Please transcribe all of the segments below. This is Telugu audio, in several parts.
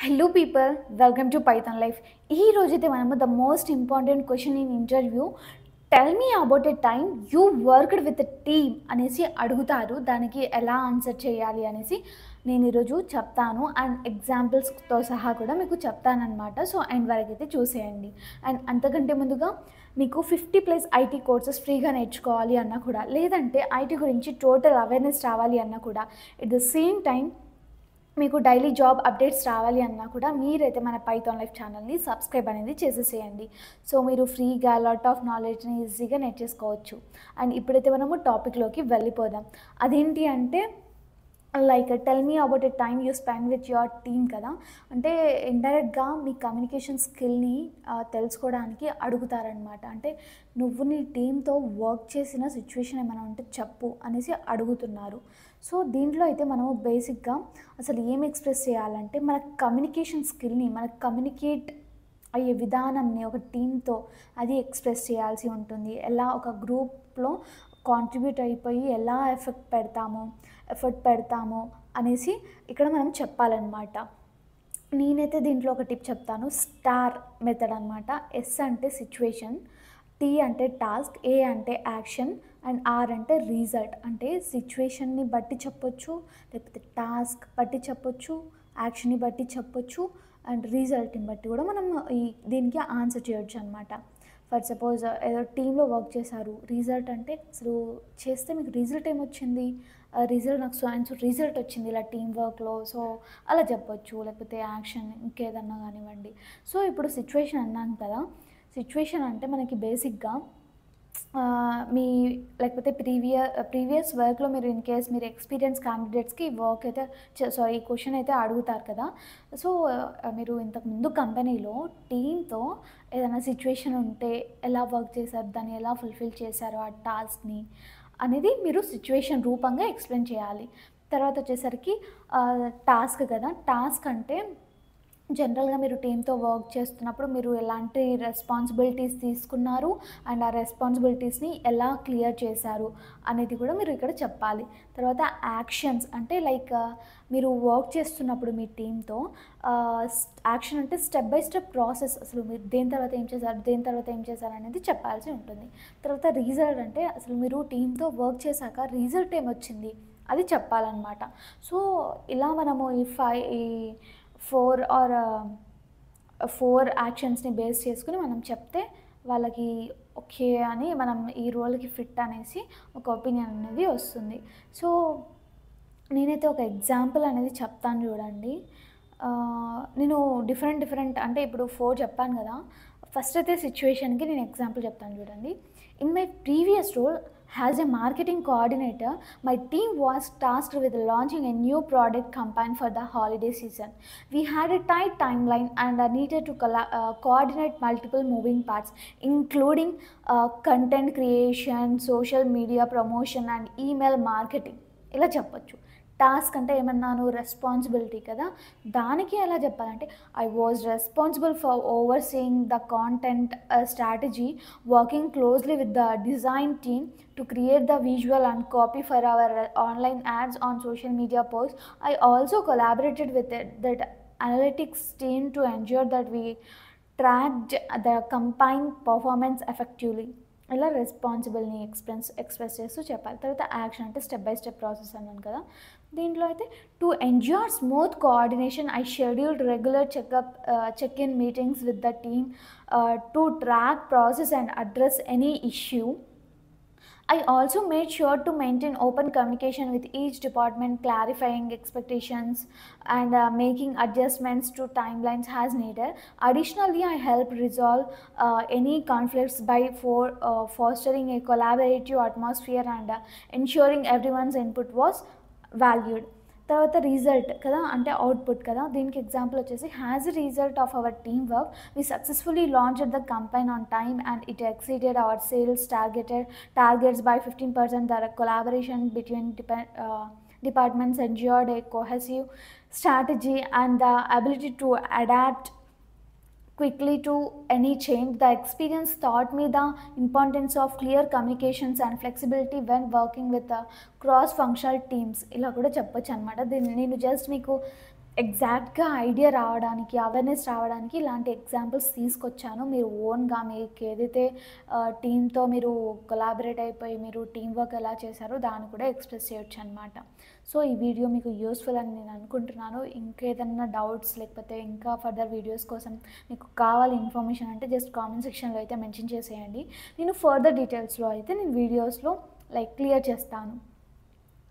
Hello people, welcome to Python Life. ఈ రోజైతే మనము the most important question in interview tell me about a time you worked with a team అనేసి అడుగుతారు. దానికి ఎలా ఆన్సర్ చేయాలి అనేసి నేను ఈరోజు చెప్తాను అండ్ ఎగ్జాంపుల్స్తో సహా కూడా మీకు చెప్తానమాట. సో ఎండ్ వరకు అయితే చూసేయండి. అండ్ అంతకంటే ముందుగా మీకు 50+ ఐటీ కోర్సెస్ ఫ్రీగా నేర్చుకోవాలి అన్నా కూడా, లేదంటే ఐటీ గురించి టోటల్ అవేర్నెస్ రావాలి అన్నా కూడా, ఎట్ ద సేమ్ టైం మీకు డైలీ జాబ్ అప్డేట్స్ రావాలి అన్నా కూడా మీరైతే మన పైథాన్ లైఫ్ ఛానల్ని సబ్స్క్రైబ్ అనేది చేసేసేయండి. సో మీరు ఫ్రీగా లాట్ ఆఫ్ నాలెడ్జ్ని ఈజీగా నేర్చేసుకోవచ్చు. అండ్ ఇప్పుడైతే మనము టాపిక్లోకి వెళ్ళిపోదాం. అదేంటి అంటే like tell me about a time you spend with your team కదా. అంటే ఇండైరెక్ట్గా మీ కమ్యూనికేషన్ స్కిల్ని తెలుసుకోవడానికి అడుగుతారనమాట. అంటే నువ్వు నీ టీంతో వర్క్ చేసిన సిచ్యువేషన్ ఏమైనా ఉంటే చెప్పు అనేసి అడుగుతున్నారు. సో దీంట్లో అయితే మనము బేసిక్గా అసలు ఏం ఎక్స్ప్రెస్ చేయాలంటే మన కమ్యూనికేషన్ స్కిల్ని, మన కమ్యూనికేట్ అయ్యే విధానంని ఒక టీంతో అది ఎక్స్ప్రెస్ చేయాల్సి ఉంటుంది. ఎలా ఒక గ్రూప్లో కాంట్రిబ్యూట్ అయిపోయి ఎలా ఎఫర్ట్ పెడతాము అనేసి ఇక్కడ మనం చెప్పాలన్నమాట. నేనైతే దీంట్లో ఒక టిప్ చెప్తాను. స్టార్ మెథడ్ అనమాట. ఎస్ అంటే సిచ్యువేషన్, టీ అంటే టాస్క్, ఏ అంటే యాక్షన్ అండ్ ఆర్ అంటే రిజల్ట్. అంటే సిచ్యువేషన్ని బట్టి చెప్పొచ్చు, లేకపోతే టాస్క్ బట్టి చెప్పొచ్చు, యాక్షన్ని బట్టి చెప్పొచ్చు అండ్ రిజల్ట్ని బట్టి కూడా మనం దీనికి ఆన్సర్ చేయొచ్చు అనమాట. ఫర్ సపోజ్ ఏదో టీంలో వర్క్ చేశారు, రిజల్ట్ అంటే అసలు చేస్తే మీకు రిజల్ట్ ఏమొచ్చింది, రిజల్ట్ నాకు సో అండ్ సో రిజల్ట్ వచ్చింది ఇలా టీం వర్క్లో, సో అలా చెప్పొచ్చు. లేకపోతే యాక్షన్ ఇంకేదన్నా కానివ్వండి. సో ఇప్పుడు సిచ్యువేషన్ అన్నాను కదా. సిచ్యువేషన్ అంటే మనకి బేసిక్గా మీ లేకపోతే ప్రీవియస్ వర్క్లో మీరు ఇన్ కేస్ మీరు ఎక్స్పీరియన్స్ క్యాండిడేట్స్కి వర్క్ అయితే ఈ క్వశ్చన్ అయితే అడుగుతారు కదా. సో మీరు ఇంతకుముందు కంపెనీలో టీంతో ఏదైనా సిచ్యువేషన్ ఉంటే ఎలా వర్క్ చేశారు, దాన్ని ఎలా ఫుల్ఫిల్ చేశారు ఆ టాస్క్ని అనేది మీరు సిచ్యువేషన్ రూపంగా ఎక్స్ప్లెయిన్ చేయాలి. తర్వాత వచ్చేసరికి టాస్క్ కదా. టాస్క్ అంటే జనరల్గా మీరు టీంతో వర్క్ చేస్తున్నప్పుడు మీరు ఎలాంటి రెస్పాన్సిబిలిటీస్ తీసుకున్నారు అండ్ ఆ రెస్పాన్సిబిలిటీస్ని ఎలా క్లియర్ చేశారు అనేది కూడా మీరు ఇక్కడ చెప్పాలి. తర్వాత యాక్షన్స్ అంటే లైక్ మీరు వర్క్ చేస్తున్నప్పుడు మీ టీంతో యాక్షన్ అంటే స్టెప్ బై స్టెప్ ప్రాసెస్, అసలు మీరు దేని తర్వాత ఏం చేశారు అనేది చెప్పాల్సి ఉంటుంది. తర్వాత రిజల్ట్ అంటే అసలు మీరు టీంతో వర్క్ చేశాక రిజల్ట్ ఏమొచ్చింది అది చెప్పాలన్నమాట. సో ఇలా మనము ఈ 4 యాక్షన్స్ని బేస్ చేసుకుని మనం చెప్తే వాళ్ళకి ఓకే అని మనం ఈ రోల్కి ఫిట్ అనేసి ఒక ఒపీనియన్ అనేది వస్తుంది. సో నేనైతే ఒక ఎగ్జాంపుల్ అనేది చెప్తాను చూడండి. నేను డిఫరెంట్ అంటే ఇప్పుడు 4 చెప్పాను కదా. ఫస్ట్ అయితే సిచ్యువేషన్కి నేను ఎగ్జాంపుల్ చెప్తాను చూడండి. In my previous role as a marketing coordinator, my team was tasked with launching a new product campaign for the holiday season. We had a tight timeline and needed to coordinate multiple moving parts, including content creation, social media promotion and email marketing. ఇలా చెప్పొచ్చు. టాస్క్ అంటే ఏమన్నాను, రెస్పాన్సిబిలిటీ కదా. దానికి ఎలా చెప్పాలంటే I was responsible for overseeing the content strategy, working closely with the design team to create the visual and copy for our online ads on social media posts. I also collaborated with that analytics team to ensure that we tracked the campaign performance effectively. ఇలా రెస్పాన్సిబుల్ని ఎక్స్ప్రెస్ చేస్తూ చెప్పాలి. తర్వాత యాక్షన్ అంటే స్టెప్ బై స్టెప్ ప్రాసెస్ అన్నాను కదా. దీంట్లో అయితే to ensure smooth coordination I scheduled regular check-in meetings with the team to track process and address any issue. I also made sure to maintain open communication with each department, clarifying expectations and making adjustments to timelines as needed. Additionally, I helped resolve any conflicts by fostering a collaborative atmosphere and ensuring everyone's input was valued. తర్వాత రిజల్ట్ కదా అంటే అవుట్పుట్ కదా. దీనికి ఎగ్జాంపుల్ వచ్చేసి has a result of our team work we successfully launched the company on time and it exceeded our sales targets by 15%. The collaboration between departments ensured a cohesive strategy and the ability to adapt quickly to any change. The experience taught me the importance of clear communications and flexibility when working with cross functional teams. ఇలా కూడా చెప్పొచ్చు అనమాట. దీన్ని నేను జస్ట్ మీకు ఎగ్జాక్ట్‌గా ఐడియా రావడానికి, అవేర్‌నెస్ రావడానికి ఇలాంటి ఎగ్జాంపుల్స్ తీసుకొచ్చాను. మీరు ఓన్‌గా మీకేదైతే టీమ్‌తో మీరు కొలాబరేట్ అయిపోయి మీరు టీమ్ వర్క్ ఎలా చేశారో దాన్ని కూడా ఎక్స్‌ప్రెస్ చేయొచ్చనమాట. సో, ఈ వీడియో మీకు యూజ్‌ఫుల్ అని నేను అనుకుంటున్నాను. ఇంకేదన్నా డౌట్స్ లేకపోతే ఇంకా ఫర్దర్ వీడియోస్ కోసం మీకు కావాలి ఇన్ఫర్మేషన్ అంటే జస్ట్ కామెంట్ సెక్షన్‌లో అయితే మెన్షన్ చేసేయండి. నేను ఫర్దర్ డీటెయిల్స్‌లో అయితే నేను వీడియోస్‌లో క్లియర్ చేస్తాను.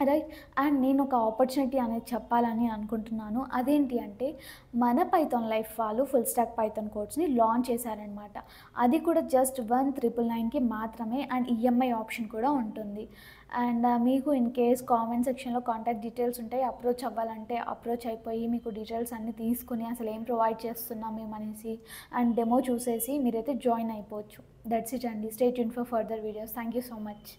రైట్. అండ్ నేను ఒక ఆపర్చునిటీ అనేది చెప్పాలని అనుకుంటున్నాను. అదేంటి అంటే, మన పైథాన్ లైఫ్ వాళ్ళు ఫుల్ స్టాక్ పైథాన్ కోర్స్‌ని లాంచ్ చేశారనమాట. అది కూడా జస్ట్ 1999కి మాత్రమే అండ్ ఈఎంఐ ఆప్షన్ కూడా ఉంటుంది. అండ్ మీకు ఇన్ కేస్ కామెంట్ సెక్షన్‌లో కాంటాక్ట్ డీటెయిల్స్ ఉంటాయి. అప్రోచ్ అవ్వాలంటే అప్రోచ్ అయిపోయి మీకు డీటెయిల్స్ అన్నీ తీసుకొని అసలు ఏం ప్రొవైడ్ చేస్తున్నాం మేమనేసి అండ్ డెమో చూసేసి మీరైతే జాయిన్ అయిపోవచ్చు. దట్స్ ఇట్ అండి. Stay tuned for further videos. Thank you so much.